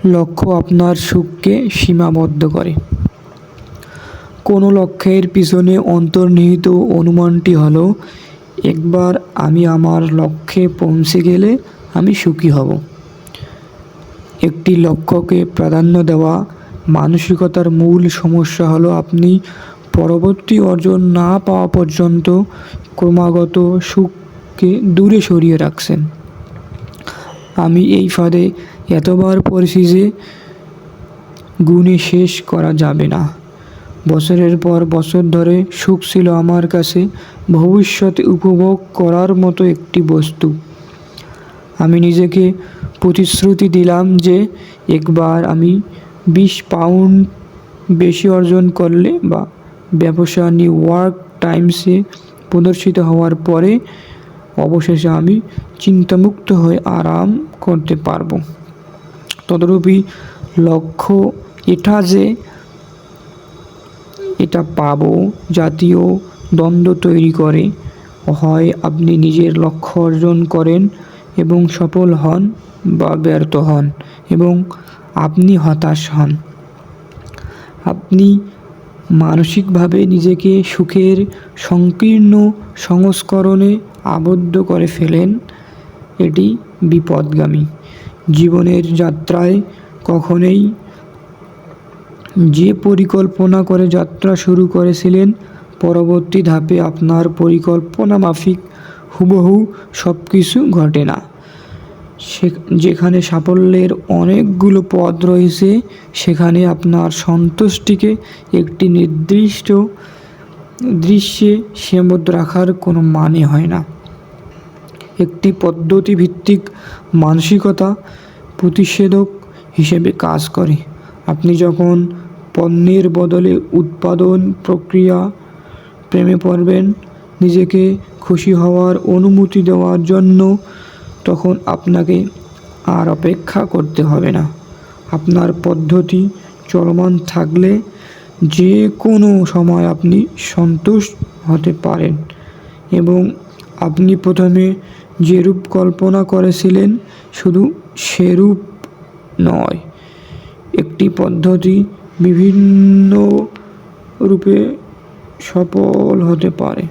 লক্ষ্য আপনার সুখকে সীমাবদ্ধ করে। কোনো লক্ষ্যের পিছনে অন্তর্নিহিত অনুমানটি হলো, একবার আমি আমার লক্ষ্যে পৌঁছে গেলে আমি সুখী হব। একটি লক্ষ্যকে প্রাধান্য দেওয়া মানসিকতার মূল সমস্যা হলো আপনি পরবর্তী অর্জন না পাওয়া পর্যন্ত ক্রমাগত সুখকে দূরে সরিয়ে রাখছেন। আমি এই ফাঁদে এতবার পড়েছি যে গুণে শেষ করা যাবে না। বছরের পর বছর ধরে সুখ ছিল আমার কাছে ভবিষ্যতে উপভোগ করার মতো একটি বস্তু। আমি নিজেকে প্রতিশ্রুতি দিলাম যে একবার আমি 20 পাউন্ড বেশি অর্জন করলে বা ব্যবসা নিউ ইয়র্ক টাইমসে প্রদর্শিত হওয়ার পরে অবশেষে আমি চিন্তামুক্ত হয়ে আরাম করতে পারবো। তদরূপই লক্ষ্য এটা যে এটা পাবো জাতীয় দ্বন্দ্ব তৈরি করে। হয় আপনি নিজের লক্ষ্য অর্জন করেন এবং সফল হন, বা ব্যর্থ হন এবং আপনি হতাশ হন। আপনি মানসিকভাবে নিজেকে সুখের সংকীর্ণ সংস্করণে আবদ্ধ করে ফেলেন। এটি বিপদগামী। জীবনের যাত্রায় কখনোই যে পরিকল্পনা করে যাত্রা শুরু করেছিলেন, পরবর্তী ধাপে আপনার পরিকল্পনা মাফিক হুবহু সব কিছু ঘটে না। যেখানে সাফল্যের অনেকগুলো পথ রয়েছে, সেখানে আপনার সন্তুষ্টিকে একটি নির্দিষ্ট দৃশ্যে সীমাবদ্ধ রাখার কোনো মানে হয় না। একটি পদ্ধতিভিত্তিক মানসিকতা প্রতিষেধক হিসেবে কাজ করে। আপনি যখন পণ্যের বদলে উৎপাদন প্রক্রিয়া প্রেমে পড়বেন, নিজেকে খুশি হওয়ার অনুমতি দেওয়ার জন্য, তখন আপনাকে আর অপেক্ষা করতে হবে না। আপনার পদ্ধতি চলমান থাকলে যে কোনো সময় আপনি সন্তুষ্ট হতে পারেন এবং আপনি প্রথমে যেরূপ কল্পনা করেছিলেন শুধু সেরূপ নয়। একটি পদ্ধতি বিভিন্ন রূপে সফল হতে পারে।